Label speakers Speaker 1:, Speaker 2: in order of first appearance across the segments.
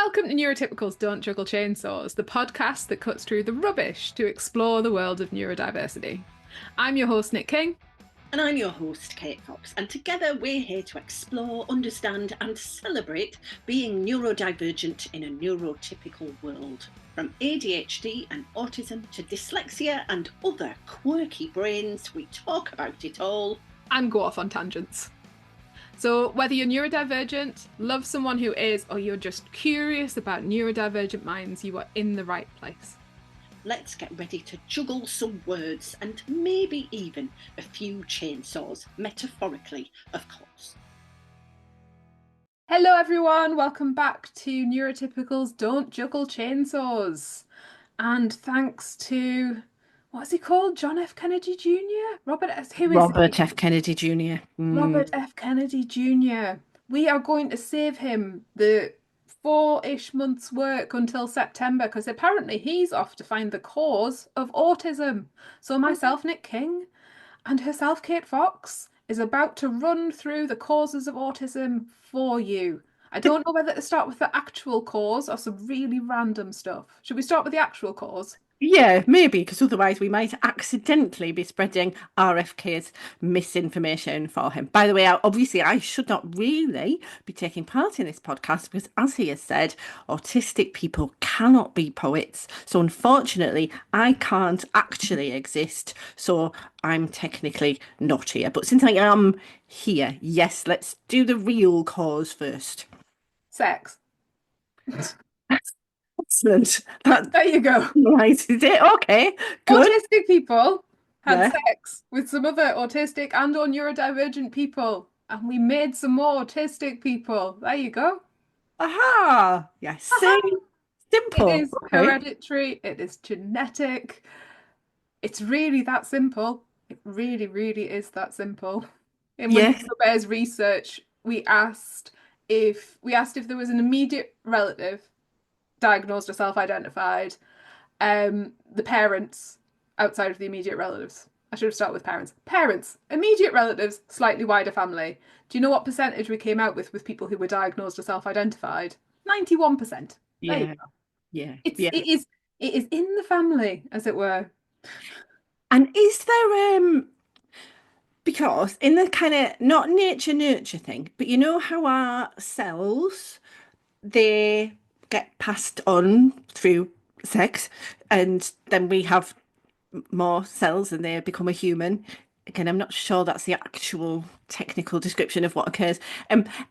Speaker 1: Welcome to Neurotypicals Don't Juggle Chainsaws, the podcast that cuts through the rubbish to explore the world of neurodiversity. I'm your host, Nic King.
Speaker 2: And I'm your host, Kate Fox. And together we're here to explore, understand, and celebrate being neurodivergent in a neurotypical world. From ADHD and autism to dyslexia and other quirky brains, we talk about it all.
Speaker 1: And go off on tangents. So whether you're neurodivergent, love someone who is, or you're just curious about neurodivergent minds, you are in the right place.
Speaker 2: Let's get ready to juggle some words and maybe even a few chainsaws, metaphorically, of course.
Speaker 1: Hello everyone, welcome back to Neurotypicals Don't Juggle Chainsaws. And thanks to, what's he called? John F. Kennedy Jr.? Robert F.
Speaker 2: Kennedy Jr.
Speaker 1: Robert F. Kennedy Jr. We are going to save him the 4-ish months' work until September because apparently he's off to find the cause of autism. So myself, Nic King, and herself, Kate Fox, is about to run through the causes of autism for you. I don't know whether to start with the actual cause or some really random stuff. Should we start with the actual cause?
Speaker 2: Yeah, maybe, because otherwise we might accidentally be spreading RFK's misinformation for him. By the way, obviously I should not really be taking part in this podcast because, as he has said, autistic people cannot be poets. So unfortunately, I can't actually exist. So I'm technically not here. But since I am here, yes, let's do the real cause first.
Speaker 1: Sex.
Speaker 2: Excellent.
Speaker 1: There you go.
Speaker 2: Right, is it? Okay, good.
Speaker 1: Autistic people had
Speaker 2: Yeah.
Speaker 1: sex with some other autistic and or neurodivergent people, and we made some more autistic people. There you go.
Speaker 2: Aha! Yes, see? Simple.
Speaker 1: It is
Speaker 2: Okay.
Speaker 1: hereditary, it is genetic. It's really that simple. It really, really is that simple. In
Speaker 2: Yes.
Speaker 1: Winston Bear's research, we asked if there was an immediate relative diagnosed or self-identified, the parents outside of the immediate relatives. I should have started with parents. Parents, immediate relatives, slightly wider family. Do you know what percentage we came out with people who were diagnosed or self-identified? 91%. There you
Speaker 2: Yeah.
Speaker 1: go.
Speaker 2: Yeah.
Speaker 1: It's
Speaker 2: Yeah.
Speaker 1: it is in the family, as it were.
Speaker 2: And is there because in the kind of not nature nurture thing, but you know how our cells they get passed on through sex, and then we have more cells and they become a human. Again, I'm not sure that's the actual technical description of what occurs.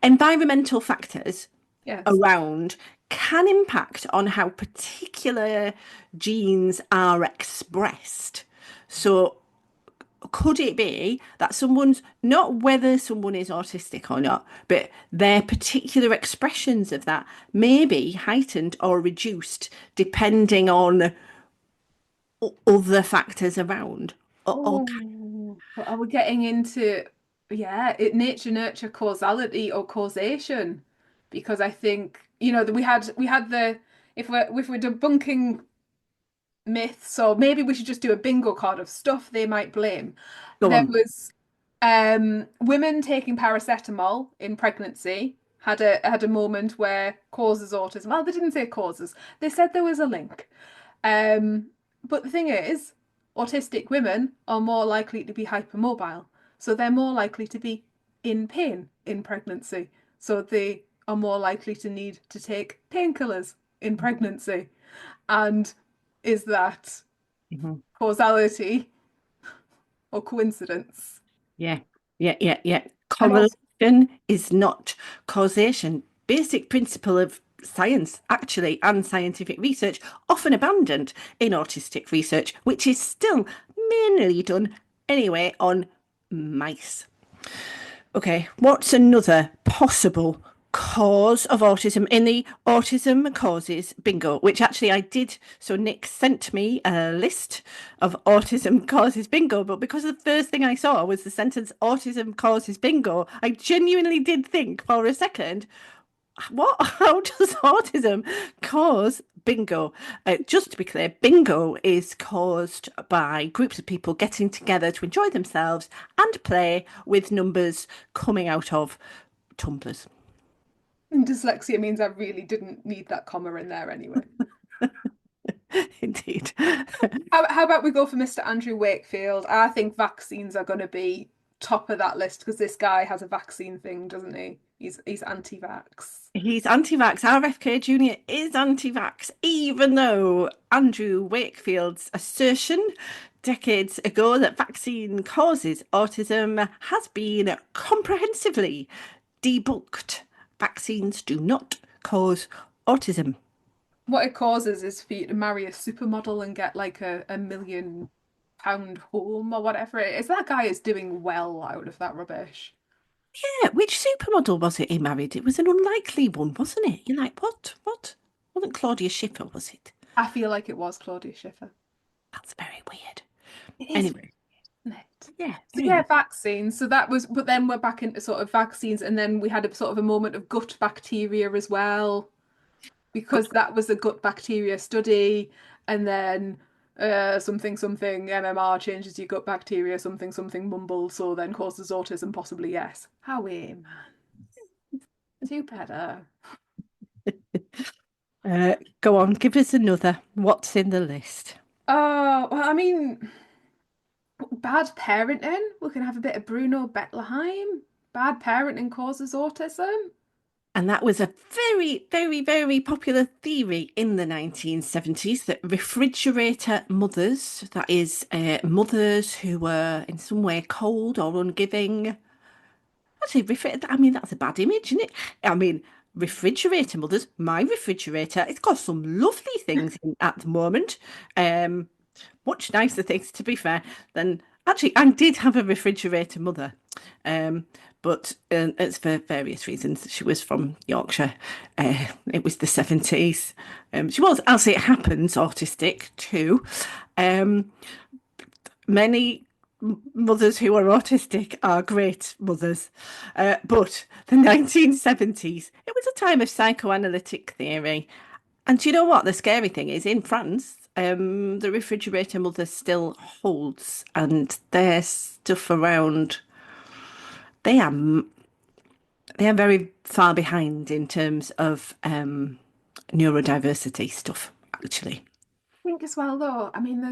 Speaker 2: Environmental factors
Speaker 1: Yes.
Speaker 2: around can impact on how particular genes are expressed. So could it be that someone's not whether someone is autistic or not, but their particular expressions of that may be heightened or reduced depending on other factors around?
Speaker 1: Oh, but are we getting into nature nurture causality or causation? Because I think, that we had the if we're debunking myths, or maybe we should just do a bingo card of stuff they might blame.
Speaker 2: Go
Speaker 1: There
Speaker 2: on.
Speaker 1: was women taking paracetamol in pregnancy had a moment where causes autism. Well, they didn't say causes. They said there was a link. But the thing is, autistic women are more likely to be hypermobile, so they're more likely to be in pain in pregnancy. So they are more likely to need to take painkillers in pregnancy. And is that
Speaker 2: Mhm.
Speaker 1: causality or coincidence?
Speaker 2: Yeah, yeah.
Speaker 1: And also,
Speaker 2: Correlation is not causation. Basic principle of science, actually, and scientific research, often abandoned in autistic research, which is still mainly done anyway on mice. Okay, what's another possible cause of autism in the autism causes bingo, which actually I did. So Nic sent me a list of autism causes bingo, but because the first thing I saw was the sentence autism causes bingo, I genuinely did think for a second, what? How does autism cause bingo? Just to be clear, bingo is caused by groups of people getting together to enjoy themselves and play with numbers coming out of tumblers.
Speaker 1: And dyslexia means I really didn't need that comma in there anyway.
Speaker 2: Indeed.
Speaker 1: How about we go for Mr. Andrew Wakefield? I think vaccines are going to be top of that list because this guy has a vaccine thing, doesn't he? He's anti-vax.
Speaker 2: He's anti-vax. RFK Jr. is anti-vax, even though Andrew Wakefield's assertion decades ago that vaccine causes autism has been comprehensively debunked. Vaccines do not cause autism.
Speaker 1: What it causes is for you to marry a supermodel and get like a £1 million home or whatever it is. That guy is doing well out of that rubbish.
Speaker 2: Yeah, which supermodel was it he married? It was an unlikely one, wasn't it? You're like, what? What? Wasn't Claudia Schiffer, was it?
Speaker 1: I feel like it was Claudia Schiffer.
Speaker 2: That's very weird.
Speaker 1: It is,
Speaker 2: Anyway,
Speaker 1: isn't it?
Speaker 2: yeah,
Speaker 1: So yeah,
Speaker 2: very.
Speaker 1: vaccines. So that was, but then we're back into sort of vaccines, and then we had a sort of a moment of gut bacteria as well,
Speaker 2: Good.
Speaker 1: because that was a gut bacteria study, and then something something MMR changes your gut bacteria, something something mumble, so then causes autism, possibly yes. How man, do better.
Speaker 2: Go on, give us another. What's in the list?
Speaker 1: Well, I mean, bad parenting. We can have a bit of Bruno Bettelheim. Bad parenting causes autism.
Speaker 2: And that was a very, very, very popular theory in the 1970s that refrigerator mothers, that is, mothers who were in some way cold or ungiving. Actually, I mean, that's a bad image, isn't it? I mean, refrigerator mothers, my refrigerator, it's got some lovely things in at the moment. Um, Much nicer things, to be fair, than actually, I did have a refrigerator mother, um, but it's for various reasons. She was from Yorkshire. It was the 70s. She was, as it happens, autistic too. Um, Many mothers who are autistic are great mothers. But the 1970s, it was a time of psychoanalytic theory. And do you know what? The scary thing is in France, the refrigerator mother still holds, and their stuff around, they are they are very far behind in terms of neurodiversity stuff, actually.
Speaker 1: I think as well, though, I mean,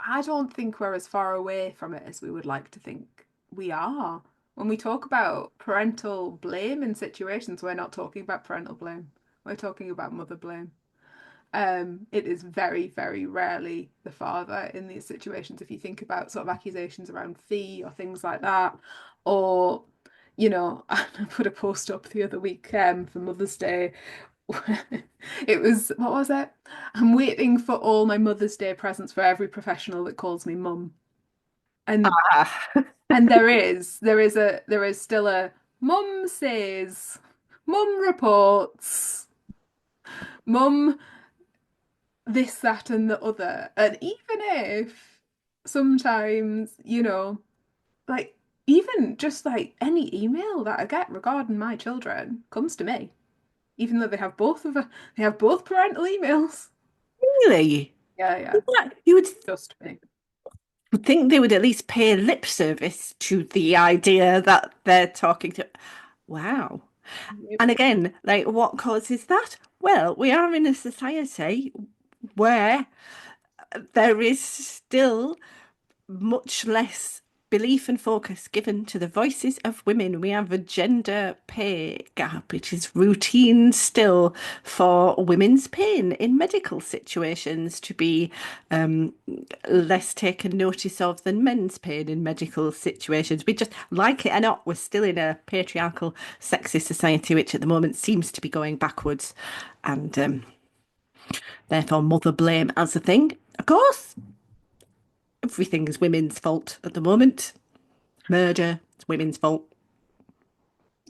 Speaker 1: I don't think we're as far away from it as we would like to think we are. When we talk about parental blame in situations, we're not talking about parental blame. We're talking about mother blame. It is very, very rarely the father in these situations. If you think about sort of accusations around fee or things like that, or I put a post up the other week for Mother's Day. It was, what was it? I'm waiting for all my Mother's Day presents for every professional that calls me mum. And
Speaker 2: Ah.
Speaker 1: and there is still a mum says, mum reports, mum this, that, and the other. And even if sometimes, like even just like any email that I get regarding my children comes to me, even though they have both parental emails.
Speaker 2: Really?
Speaker 1: Yeah, yeah,
Speaker 2: You would
Speaker 1: just me.
Speaker 2: think they would at least pay lip service to the idea that they're talking to. Wow.
Speaker 1: Yep.
Speaker 2: And again, like what causes that? Well, we are in a society where there is still much less belief and focus given to the voices of women. We have a gender pay gap, which is routine still for women's pain in medical situations to be um, less taken notice of than men's pain in medical situations. We just, like it or not, we're still in a patriarchal, sexist society, which at the moment seems to be going backwards. And therefore, mother blame as a thing. Of course, everything is women's fault at the moment. Murder, it's women's fault.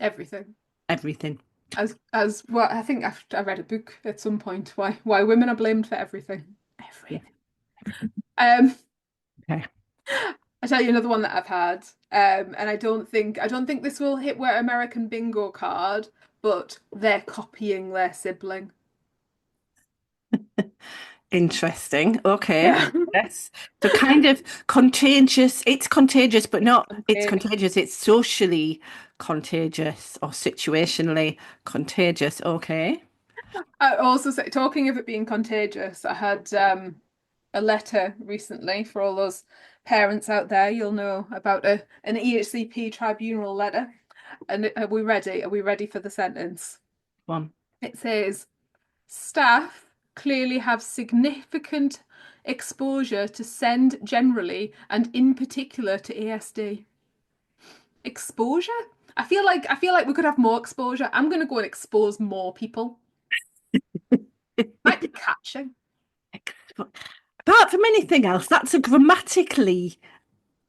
Speaker 1: Everything.
Speaker 2: Everything.
Speaker 1: As well, I think I read a book at some point why women are blamed for everything.
Speaker 2: Yeah.
Speaker 1: Everything. Um,
Speaker 2: Okay.
Speaker 1: I tell you another one that I've had, and I don't think this will hit where American Bingo card, but they're copying their sibling.
Speaker 2: Interesting. Okay.
Speaker 1: Yeah.
Speaker 2: Yes. So kind of contagious. It's contagious, but not it's
Speaker 1: Contagious.
Speaker 2: contagious. It's socially contagious or situationally contagious. Okay.
Speaker 1: I also say, talking of it being contagious, I had a letter recently for all those parents out there. You'll know about an EHCP tribunal letter. And are we ready? Are we ready for the sentence?
Speaker 2: One.
Speaker 1: It says, staff clearly have significant exposure to SEND generally and in particular to ASD. Exposure? I feel like we could have more exposure. I'm gonna go and expose more people. Might be catching.
Speaker 2: Apart from anything else, that's a grammatically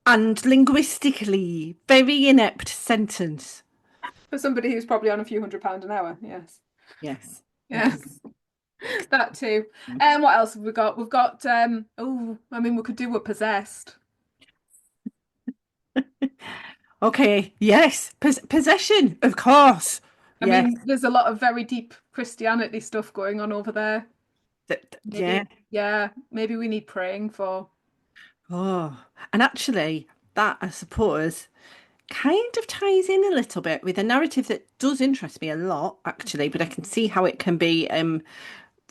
Speaker 2: and linguistically very inept sentence.
Speaker 1: For somebody who's probably on a few £100 an hour. Yes.
Speaker 2: Yes. Okay.
Speaker 1: Yes. That too. And what else have we got? We've got oh, I mean we could do a possessed.
Speaker 2: Okay. Yes. Possession, of course.
Speaker 1: I
Speaker 2: Yes.
Speaker 1: mean, there's a lot of very deep Christianity stuff going on over there.
Speaker 2: Yeah.
Speaker 1: Maybe, yeah, maybe we need praying for.
Speaker 2: Oh, and actually, that I suppose kind of ties in a little bit with a narrative that does interest me a lot, actually, but I can see how it can be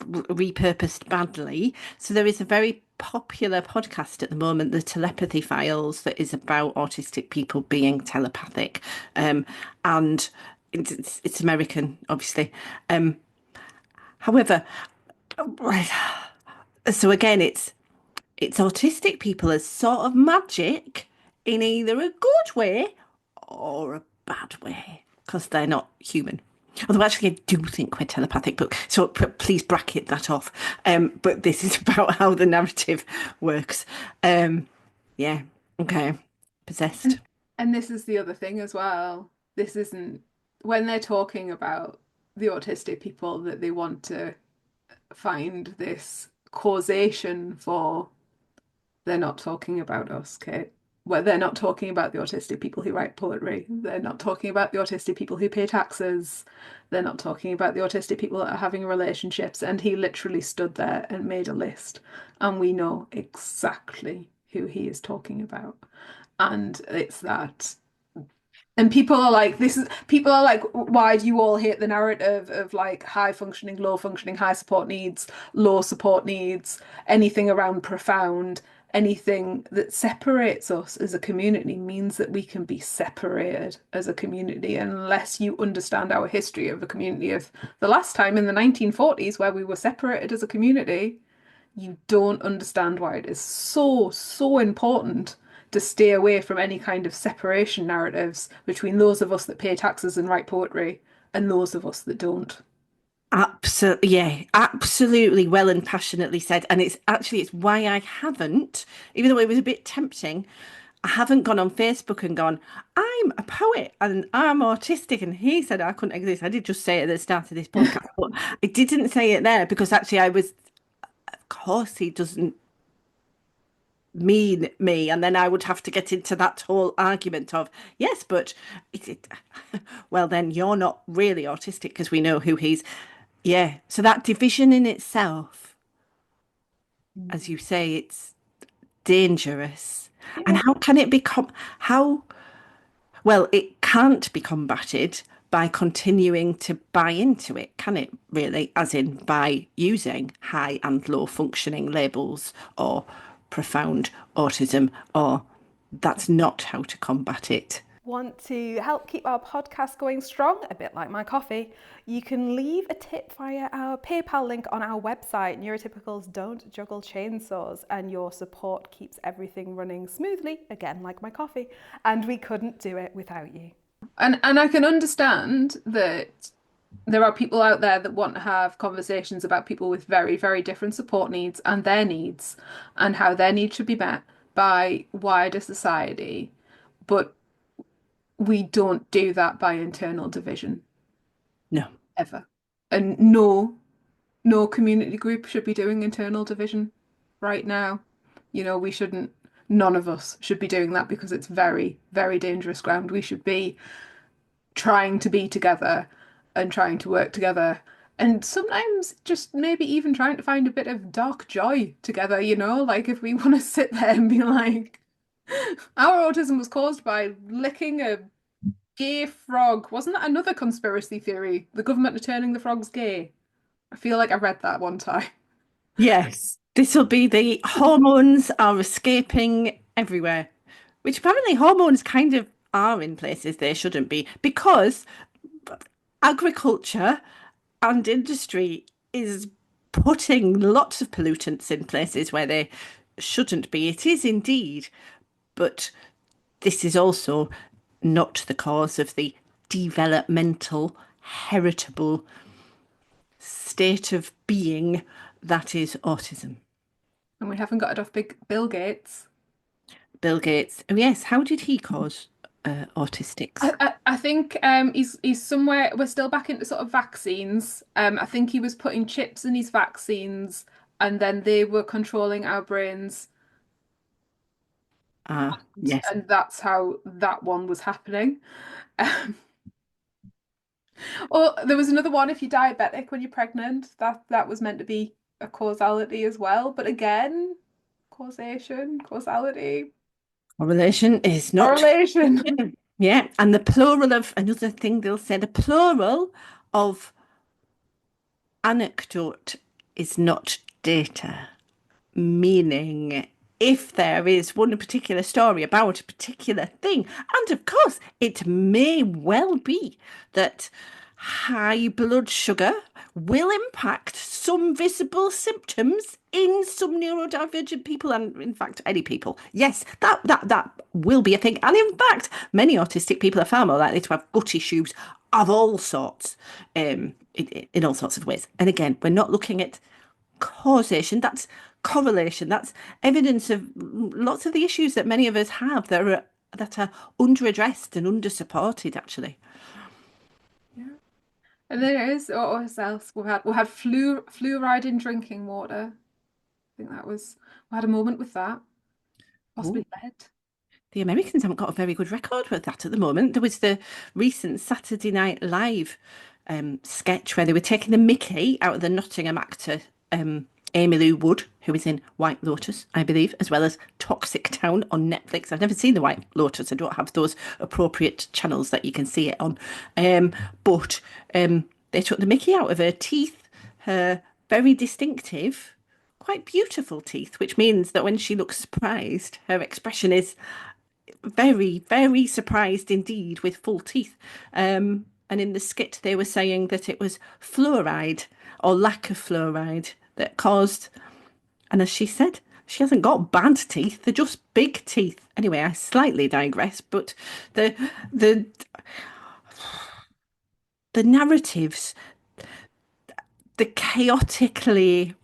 Speaker 2: repurposed badly. So there is a very popular podcast at the moment, the Telepathy Files, that is about autistic people being telepathic, and it's American, obviously. Um, However, so again, it's autistic people as sort of magic in either a good way or a bad way because they're not human. Although actually, I do think we're telepathic, but so please bracket that off. But this is about how the narrative works. Um, yeah, okay, possessed.
Speaker 1: And this is the other thing as well. This isn't when they're talking about the autistic people that they want to find this causation for, they're not talking about us, Kate. Well, they're not talking about the autistic people who write poetry. They're not talking about the autistic people who pay taxes. They're not talking about the autistic people that are having relationships. And he literally stood there and made a list. And we know exactly who he is talking about. And it's that. And people are like, people are like, why do you all hate the narrative of like high functioning, low functioning, high support needs, low support needs, anything around profound, anything that separates us as a community means that we can be separated as a community unless you understand our history of a community of the last time in the 1940s where we were separated as a community, you don't understand why it is so, so important to stay away from any kind of separation narratives between those of us that pay taxes and write poetry and those of us that don't.
Speaker 2: Absolutely, yeah, absolutely well and passionately said. And it's why I haven't, even though it was a bit tempting, I haven't gone on Facebook and gone, I'm a poet and I'm autistic. And he said I couldn't exist. I did just say it at the start of this podcast, but I didn't say it there because actually of course, he doesn't mean me. And then I would have to get into that whole argument of, yes, but well, then you're not really autistic because we know who he's. Yeah. So that division in itself, as you say, it's dangerous. And
Speaker 1: Yeah.
Speaker 2: how can it become, how, well, it can't be combated by continuing to buy into it, can it really? As in by using high and low functioning labels or profound autism, or that's not how to combat it.
Speaker 3: Want to help keep our podcast going strong, a bit like my coffee, you can leave a tip via our PayPal link on our website, Neurotypicals Don't Juggle Chainsaws, and your support keeps everything running smoothly, again like my coffee, and we couldn't do it without you.
Speaker 1: And I can understand that there are people out there that want to have conversations about people with very, very different support needs and how their needs should be met by wider society. But we don't do that by internal division
Speaker 2: No.
Speaker 1: ever. And no community group should be doing internal division right now. We shouldn't, none of us should be doing that because it's very, very dangerous ground. We should be trying to be together and trying to work together And sometimes just maybe even trying to find a bit of dark joy together, you know, like if we want to sit there and be like, our autism was caused by licking a gay frog. Wasn't that another conspiracy theory? The government are turning the frogs gay. I feel like I read that one time.
Speaker 2: Yes, this will be the hormones are escaping everywhere, which apparently hormones kind of are in places they shouldn't be because agriculture and industry is putting lots of pollutants in places where they shouldn't be. It is indeed, but this is also not the cause of the developmental, heritable state of being that is autism.
Speaker 1: And we haven't got it off Big Bill Gates.
Speaker 2: Bill Gates. Oh yes, how did he cause autistics?
Speaker 1: I think he's somewhere we're still back into sort of vaccines. I think he was putting chips in his vaccines and then they were controlling our brains
Speaker 2: Ah, yes.
Speaker 1: and that's how that one was happening. Um, or there was another one if you're diabetic when you're pregnant, that was meant to be a causality as well. But again, causation, causality,
Speaker 2: Correlation is not.
Speaker 1: correlation.
Speaker 2: Yeah, and the plural of another thing they'll say, the plural of anecdote is not data. Meaning if there is one particular story about a particular thing, and of course, it may well be that high blood sugar will impact some visible symptoms in some neurodivergent people and in fact any people. Yes, that will be a thing. And in fact, many autistic people are far more likely to have gut issues of all sorts, in all sorts of ways. And again, we're not looking at causation, that's correlation, that's evidence of lots of the issues that many of us have that are underaddressed and undersupported actually.
Speaker 1: Yeah. And there is, or what else? We had fluoride in drinking water. I think that was we had a moment with that,
Speaker 2: Oh,
Speaker 1: possibly lead.
Speaker 2: the Americans haven't got a very good record with that at the moment. There was the recent Saturday Night Live sketch where they were taking the mickey out of the Nottingham actor Amy Lou Wood, who is in White Lotus, I believe, as well as Toxic Town on Netflix. I've never seen the White Lotus. I don't have those appropriate channels that you can see it on. But they took the mickey out of her teeth, her very distinctive, quite beautiful teeth, which means that when she looks surprised, her expression is very, very surprised indeed with full teeth. And in the skit, they were saying that it was fluoride or lack of fluoride that caused, and as she said, she hasn't got bad teeth, they're just big teeth. Anyway, I slightly digress, but the the the narratives, the chaotically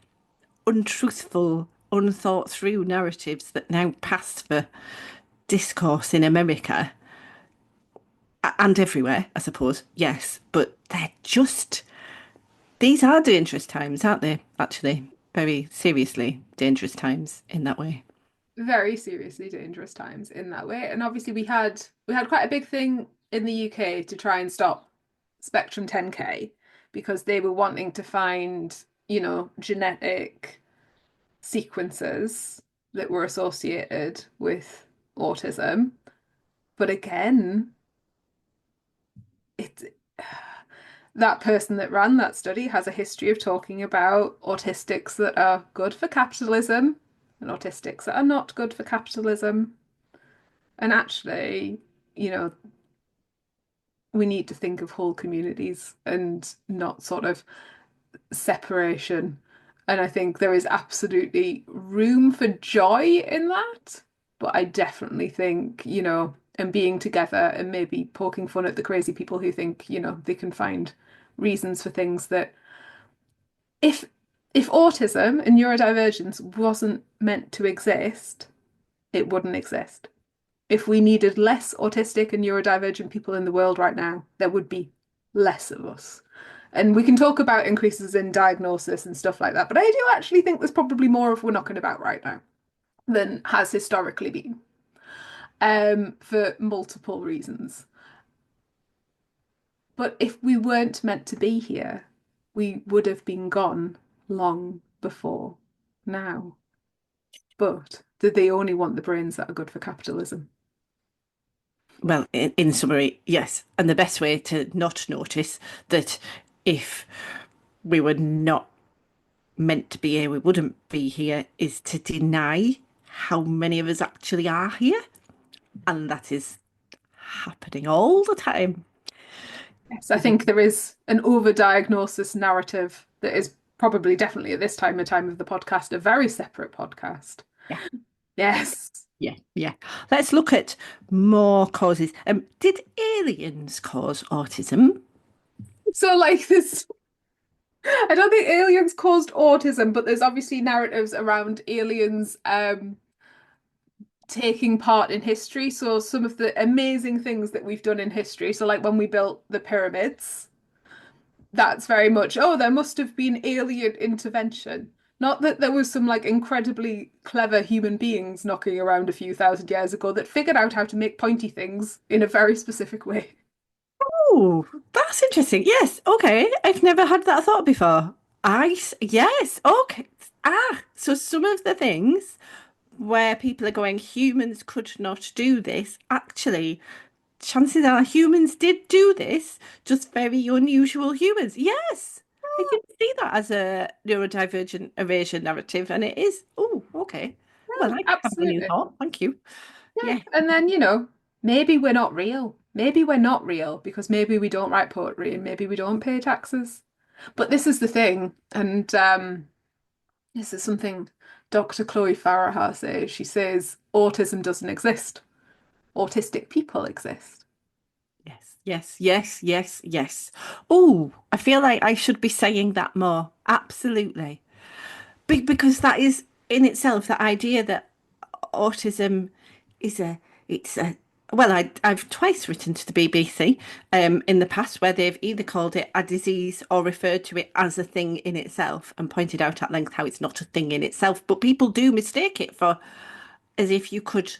Speaker 2: untruthful, unthought through narratives that now pass for discourse in America and everywhere, I suppose, yes, but they're just, these are dangerous times, aren't they? Actually, very seriously dangerous times in that way.
Speaker 1: Very seriously dangerous times in that way. And obviously we had quite a big thing in the UK to try and stop Spectrum 10K because they were wanting to find, genetic sequences that were associated with autism. But again, it that person that ran that study has a history of talking about autistics that are good for capitalism and autistics that are not good for capitalism. And actually, you know, we need to think of whole communities and not sort of separation. And I think there is absolutely room for joy in that. But I definitely think, and being together and maybe poking fun at the crazy people who think, they can find reasons for things that if if autism and neurodivergence wasn't meant to exist, it wouldn't exist. If we needed less autistic and neurodivergent people in the world right now, there would be less of us. And we can talk about increases in diagnosis and stuff like that, but I do actually think there's probably more of we're knocking about right now than has historically been, for multiple reasons. But if we weren't meant to be here, we would have been gone long before now. But do they only want the brains that are good for capitalism?
Speaker 2: Well, in summary, yes. And the best way to not notice that if we were not meant to be here, we wouldn't be here, is to deny how many of us actually are here. And that is happening all the time.
Speaker 1: Yes, I think there is an overdiagnosis narrative that is probably definitely at this time, the time of the podcast, a very separate podcast.
Speaker 2: Yeah,
Speaker 1: Yes.
Speaker 2: yeah, yeah. Let's look at more causes. Did aliens cause autism?
Speaker 1: So like this, I don't think aliens caused autism, but there's obviously narratives around aliens taking part in history. So some of the amazing things that we've done in history. So like when we built the pyramids, that's very much, oh, there must have been alien intervention. Not that there was some like incredibly clever human beings knocking around a few thousand years ago that figured out how to make pointy things in a very specific way.
Speaker 2: Oh, that's interesting. Yes, okay. I've never had that thought before. Yes, okay. So some of the things where people are going, humans could not do this, actually, chances are humans did do this, just very unusual humans. Yes, I can see that as a neurodivergent erasure narrative, and it is. Oh, okay. Well,
Speaker 1: Yeah,
Speaker 2: I have a new
Speaker 1: absolutely.
Speaker 2: thought. Thank you.
Speaker 1: Yeah.
Speaker 2: Yeah.
Speaker 1: And then, maybe we're not real. Maybe we're not real because maybe we don't write poetry and maybe we don't pay taxes. But this is the thing, and this is something Dr. Chloe Farahar says. She says autism doesn't exist. Autistic people exist.
Speaker 2: Yes, yes, yes, yes, yes. Oh, I feel like I should be saying that more. Absolutely. Because that is in itself the idea that autism is it's a well, I've twice written to the BBC in the past where they've either called it a disease or referred to it as a thing in itself and pointed out at length how it's not a thing in itself. But people do mistake it for as if you could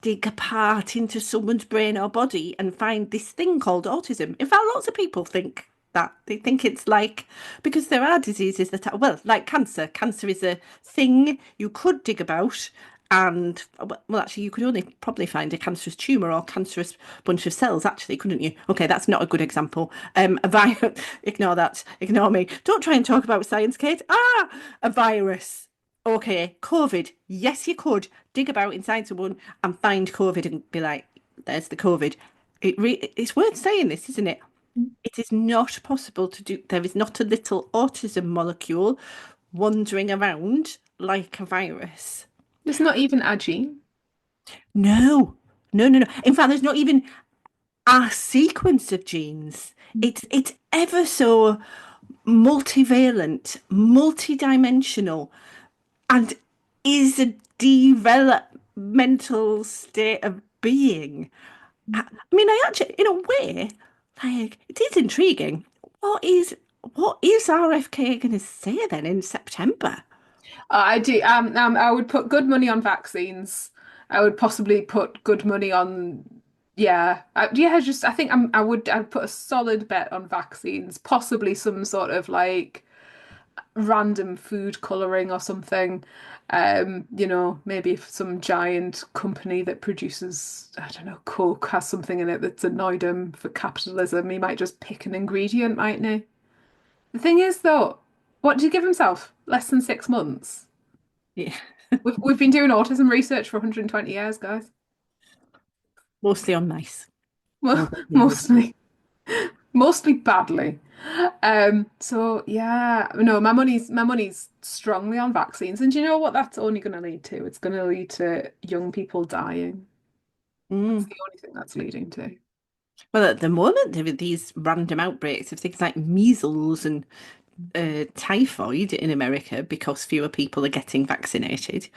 Speaker 2: dig apart into someone's brain or body and find this thing called autism. In fact, lots of people think that. They think it's like, because there are diseases that are, well, like cancer. Cancer is a thing you could dig about. And, well, actually, you could only probably find a cancerous tumour or cancerous bunch of cells, actually, couldn't you? Okay, that's not a good example. Ignore that. Ignore me. Don't try and talk about science, Kate. A virus. Okay, COVID. Yes, you could dig about inside someone and find COVID and be like, there's the COVID. It's worth saying this, isn't it? It is not possible to do. There is not a little autism molecule wandering around like a virus.
Speaker 1: It's not even a gene.
Speaker 2: No, no, no, no. In fact, there's not even a sequence of genes. It's ever so multivalent, multidimensional, and is a developmental state of being. I mean, I actually, in a way, like it is intriguing. What is RFK going to say then in September?
Speaker 1: I do. I would put good money on vaccines. I would possibly put good money on, yeah, yeah. Just I think I'd put a solid bet on vaccines. Possibly some sort of like random food coloring or something. Maybe if some giant company that produces, I don't know, Coke has something in it that's annoyed him for capitalism, he might just pick an ingredient, mightn't he? The thing is, though, what did he give himself? Less than 6 months.
Speaker 2: Yeah,
Speaker 1: We've been doing autism research for 120 years, guys.
Speaker 2: mostly on mice.
Speaker 1: Well,
Speaker 2: Mostly on mice.
Speaker 1: mostly, mostly badly. So yeah, no, my money's strongly on vaccines, and do you know what that's only going to lead to? It's going to lead to young people dying. That's
Speaker 2: Mm.
Speaker 1: the only thing that's leading to.
Speaker 2: Well, at the moment, there are these random outbreaks of things like measles and typhoid in America because fewer people are getting vaccinated.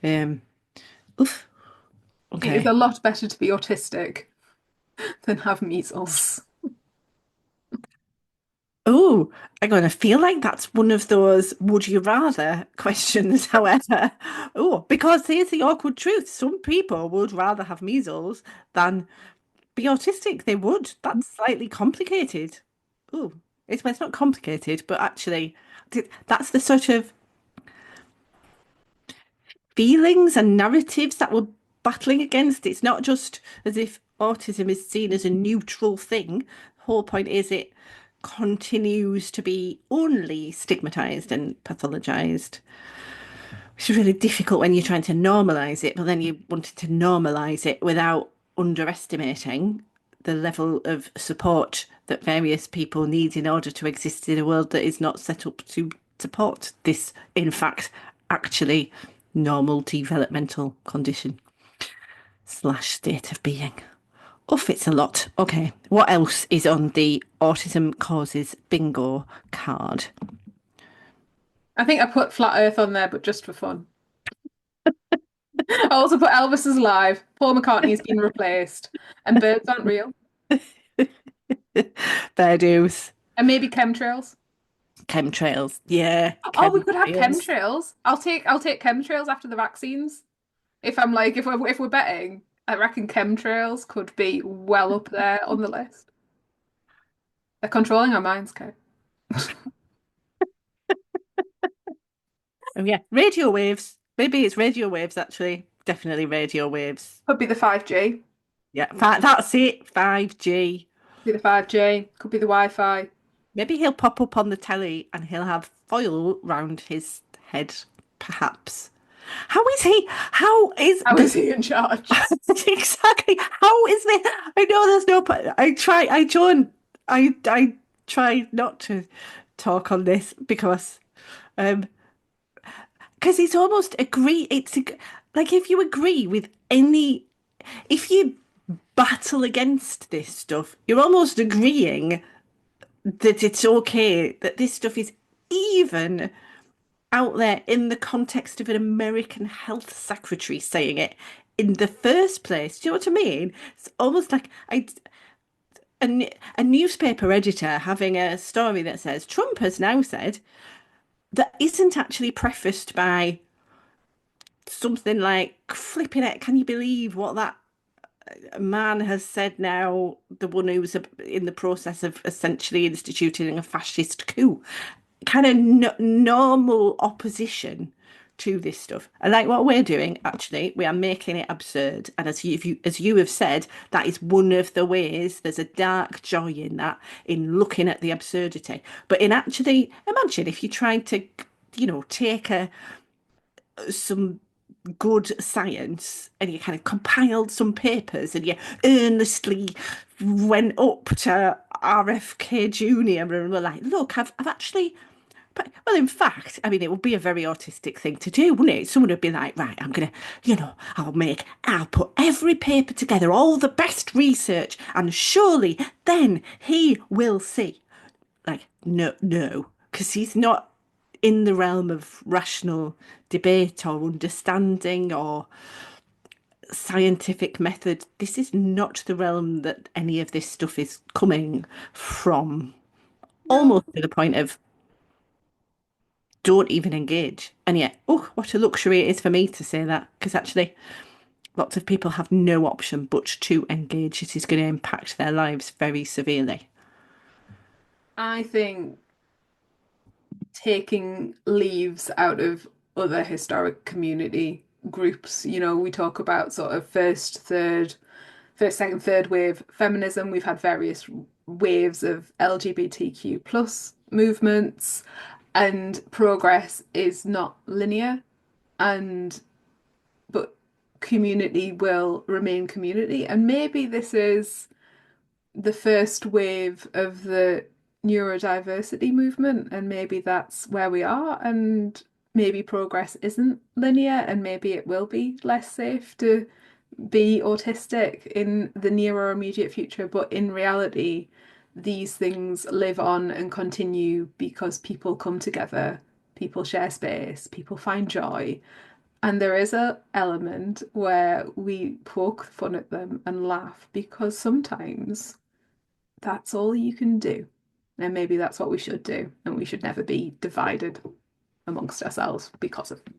Speaker 2: Um, oof,
Speaker 1: It is
Speaker 2: okay.
Speaker 1: a lot better to be autistic than have measles.
Speaker 2: Oh, I'm going to feel like that's one of those would you rather questions, however. Oh, because here's the awkward truth. Some people would rather have measles than be autistic. They would. That's slightly complicated. Oh, It's not complicated, but actually, that's the sort of feelings and narratives that we're battling against. It's not just as if autism is seen as a neutral thing. The whole point is it continues to be only stigmatized and pathologized, which is really difficult when you're trying to normalize it, but then you wanted to normalize it without underestimating the level of support that various people need in order to exist in a world that is not set up to support this, in fact, actually normal developmental condition slash state of being. Oof, it's a lot. Okay, what else is on the autism causes bingo card?
Speaker 1: I think I put Flat Earth on there, but just for fun. I also put Elvis is alive. Paul McCartney has been replaced, and birds aren't real,
Speaker 2: Fair dues.
Speaker 1: and maybe chemtrails.
Speaker 2: Chemtrails. Yeah,
Speaker 1: Oh, we could have
Speaker 2: chemtrails.
Speaker 1: chemtrails. I'll take chemtrails after the vaccines. If I'm like if we're betting, I reckon chemtrails could be well up there on the list. They're controlling our minds, Kate.
Speaker 2: Oh yeah, radio waves. Maybe it's radio waves actually. Definitely radio waves.
Speaker 1: Could be the 5G.
Speaker 2: Yeah, that's it. 5G.
Speaker 1: Could be the 5G. Could be the Wi-Fi.
Speaker 2: Maybe he'll pop up on the telly and he'll have foil round his head, perhaps. How is he? How is
Speaker 1: How is he in charge?
Speaker 2: exactly? How is it? I know there's no. I try. I don't. I try not to talk on this um, because it's almost agree. Like if you agree with any, if you battle against this stuff, you're almost agreeing that it's okay that this stuff is even out there in the context of an American health secretary saying it in the first place. Do you know what I mean? It's almost like a newspaper editor having a story that says Trump has now said that isn't actually prefaced by something like flipping it. Can you believe what that man has said now? The one who's in the process of essentially instituting a fascist coup. Kind of normal opposition to this stuff. And like what we're doing, actually, we are making it absurd. And as you have said, that is one of the ways. There's a dark joy in that, in looking at the absurdity. But in actually, imagine if you tried to, take some good science and you kind of compiled some papers and you earnestly went up to RFK Jr. and were like, look, I've actually. But, well, in fact, I mean, it would be a very autistic thing to do, wouldn't it? Someone would be like, right, I'm going to, I'll put every paper together, all the best research, and surely then he will see. Like, no, because he's not in the realm of rational debate or understanding or scientific method. This is not the realm that any of this stuff is coming from,
Speaker 1: No.
Speaker 2: almost to the point of don't even engage. And yet, oh, what a luxury it is for me to say that, because actually, lots of people have no option but to engage. It is going to impact their lives very severely.
Speaker 1: I think taking leaves out of other historic community groups, we talk about sort of first, second, third wave feminism. We've had various waves of LGBTQ plus movements, and progress is not linear, and but community will remain community. And maybe this is the first wave of the neurodiversity movement, and maybe that's where we are, and maybe progress isn't linear, and maybe it will be less safe to be autistic in the near or immediate future. But in reality, these things live on and continue because people come together, people share space, people find joy. And there is a element where we poke fun at them and laugh because sometimes that's all you can do. And maybe that's what we should do. And we should never be divided amongst ourselves because of them.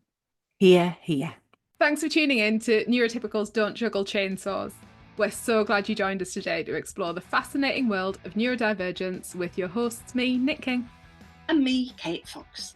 Speaker 2: Here, here.
Speaker 1: Thanks for tuning in to Neurotypicals Don't Juggle Chainsaws. We're so glad you joined us today to explore the fascinating world of neurodivergence with your hosts, me, Nic King.
Speaker 2: And me, Kate Fox.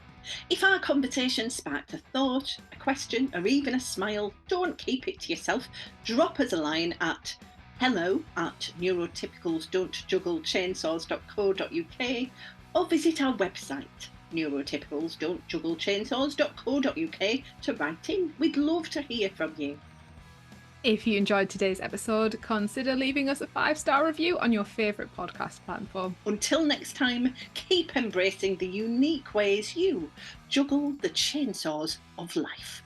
Speaker 2: If our conversation sparked a thought, a question, or even a smile, don't keep it to yourself. Drop us a line at hello@neurotypicals.don't-juggle-chainsaws.co.uk or visit our website, neurotypicals.don't-juggle-chainsaws.co.uk, to write in. We'd love to hear from you.
Speaker 1: If you enjoyed today's episode, consider leaving us a 5-star review on your favourite podcast platform.
Speaker 2: Until next time, keep embracing the unique ways you juggle the chainsaws of life.